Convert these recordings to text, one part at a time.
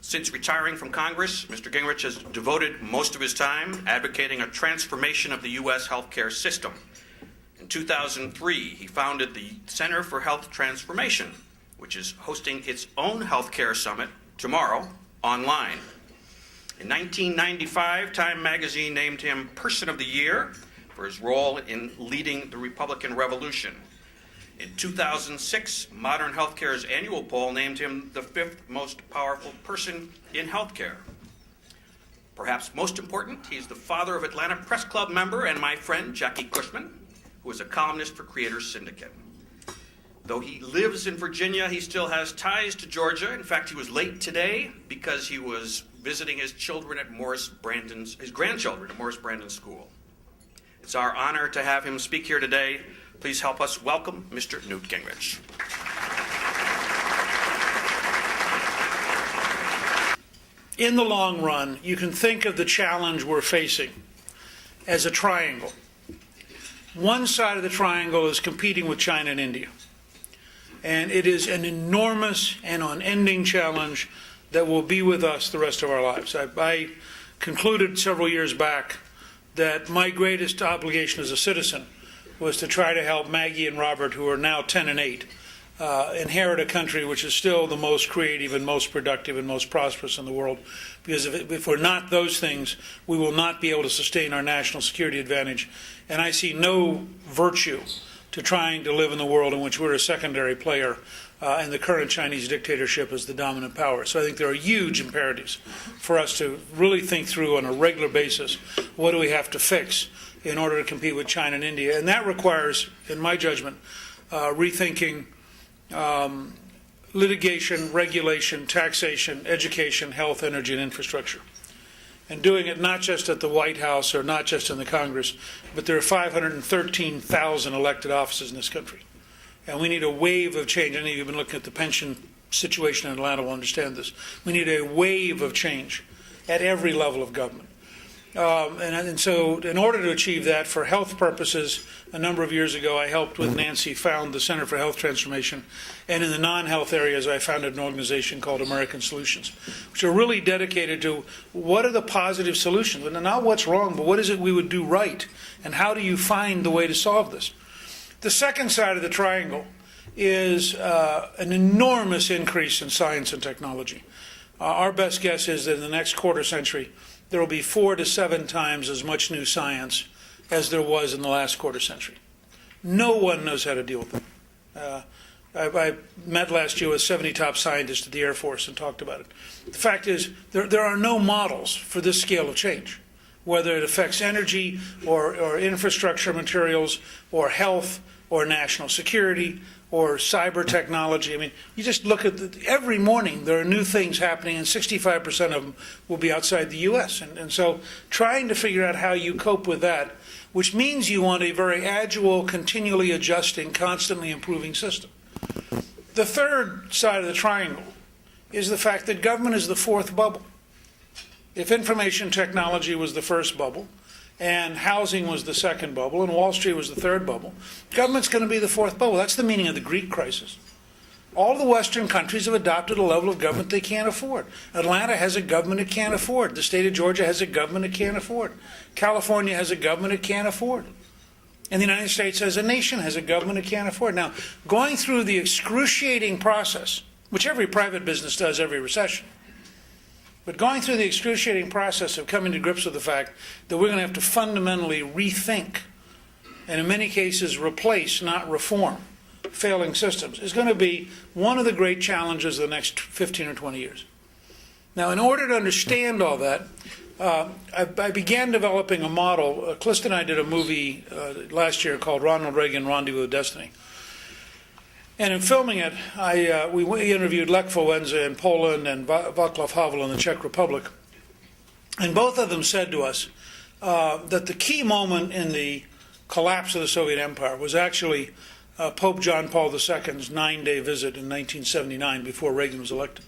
Since retiring from Congress, Mr. Gingrich has devoted most of his time advocating a transformation of the U.S. healthcare system. In 2003, he founded the Center for Health Transformation, which is hosting its own healthcare summit tomorrow online. In 1995, Time magazine named him Person of the Year for his role in leading the Republican Revolution. In 2006, Modern Healthcare's annual poll named him the 5th most powerful person in healthcare. Perhaps most important, he's the father of Atlanta Press Club member and my friend Jackie Cushman, who is a columnist for Creators Syndicate. Though he lives in Virginia, he still has ties to Georgia. In fact, he was late today because he was visiting his grandchildren at Morris Brandon School. It's our honor to have him speak here today. Please help us welcome Mr. Newt Gingrich. In the long run, you can think of the challenge we're facing as a triangle. One side of the triangle is competing with China and India. And it is an enormous and unending challenge that will be with us the rest of our lives. I concluded several years back that my greatest obligation as a citizen was to try to help Maggie and Robert, who are now 10 and 8, inherit a country which is still the most creative and most productive and most prosperous in the world. Because if we're not those things, we will not be able to sustain our national security advantage. And I see no virtue to trying to live in the world in which we're a secondary player and the current Chinese dictatorship is the dominant power. So I think there are huge imperatives for us to really think through on a regular basis, what do we have to fix in order to compete with China and India. And that requires, in my judgment, rethinking litigation, regulation, taxation, education, health, energy, and infrastructure. And doing it not just at the White House or not just in the Congress, but there are 513,000 elected offices in this country. And we need a wave of change. Any of you have been looking at the pension situation in Atlanta will understand this. We need a wave of change at every level of government. And so in order to achieve that, for health purposes, a number of years ago, I helped with Nancy found the Center for Health Transformation. And in the non-health areas, I founded an organization called American Solutions, which are really dedicated to what are the positive solutions, and not what's wrong, but what is it we would do right, and how do you find the way to solve this? The second side of the triangle is an enormous increase in science and technology. Our best guess is that in the next quarter century, there will be 4 to 7 times as much new science as there was in the last quarter century. No one knows how to deal with it. I met last year with 70 top scientists at the Air Force and talked about it. The fact is, there are no models for this scale of change, whether it affects energy or infrastructure materials or health or national security or cyber technology. I mean, you just look at every morning there are new things happening, and 65% of them will be outside the U.S. And so trying to figure out how you cope with that, which means you want a very agile, continually adjusting, constantly improving system. The third side of the triangle is the fact that government is the fourth bubble. If information technology was the first bubble, and housing was the second bubble, and Wall Street was the third bubble, government's going to be the fourth bubble. That's the meaning of the Greek crisis. All the Western countries have adopted a level of government they can't afford. Atlanta has a government it can't afford. The state of Georgia has a government it can't afford. California has a government it can't afford. And the United States as a nation has a government it can't afford. Now, going through the excruciating process, which every private business does every recession, but going through the excruciating process of coming to grips with the fact that we're going to have to fundamentally rethink and in many cases replace, not reform, failing systems is going to be one of the great challenges of the next 15 or 20 years. Now, in order to understand all that, I began developing a model. Clist and I did a movie last year called Ronald Reagan, Rendezvous with Destiny. And in filming it, we interviewed Lech Wałęsa in Poland and Václav Havel in the Czech Republic. And both of them said to us that the key moment in the collapse of the Soviet Empire was actually Pope John Paul II's 9-day visit in 1979 before Reagan was elected.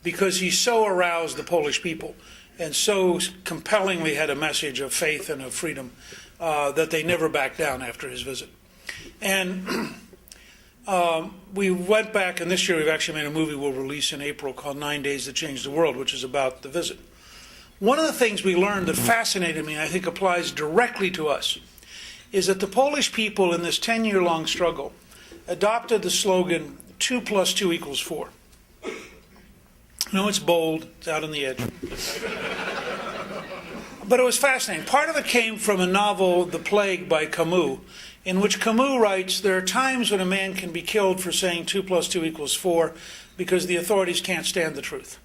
Because he so aroused the Polish people and so compellingly had a message of faith and of freedom that they never backed down after his visit. And We went back, and this year we've actually made a movie we'll release in April called 9 Days That Changed the World, which is about the visit. One of the things we learned that fascinated me, and I think applies directly to us, is that the Polish people in this 10-year-long struggle adopted the slogan, 2 + 2 = 4. No, it's bold, it's out on the edge. But it was fascinating. Part of it came from a novel, The Plague by Camus, in which Camus writes, there are times when a man can be killed for saying 2 + 2 = 4 because the authorities can't stand the truth.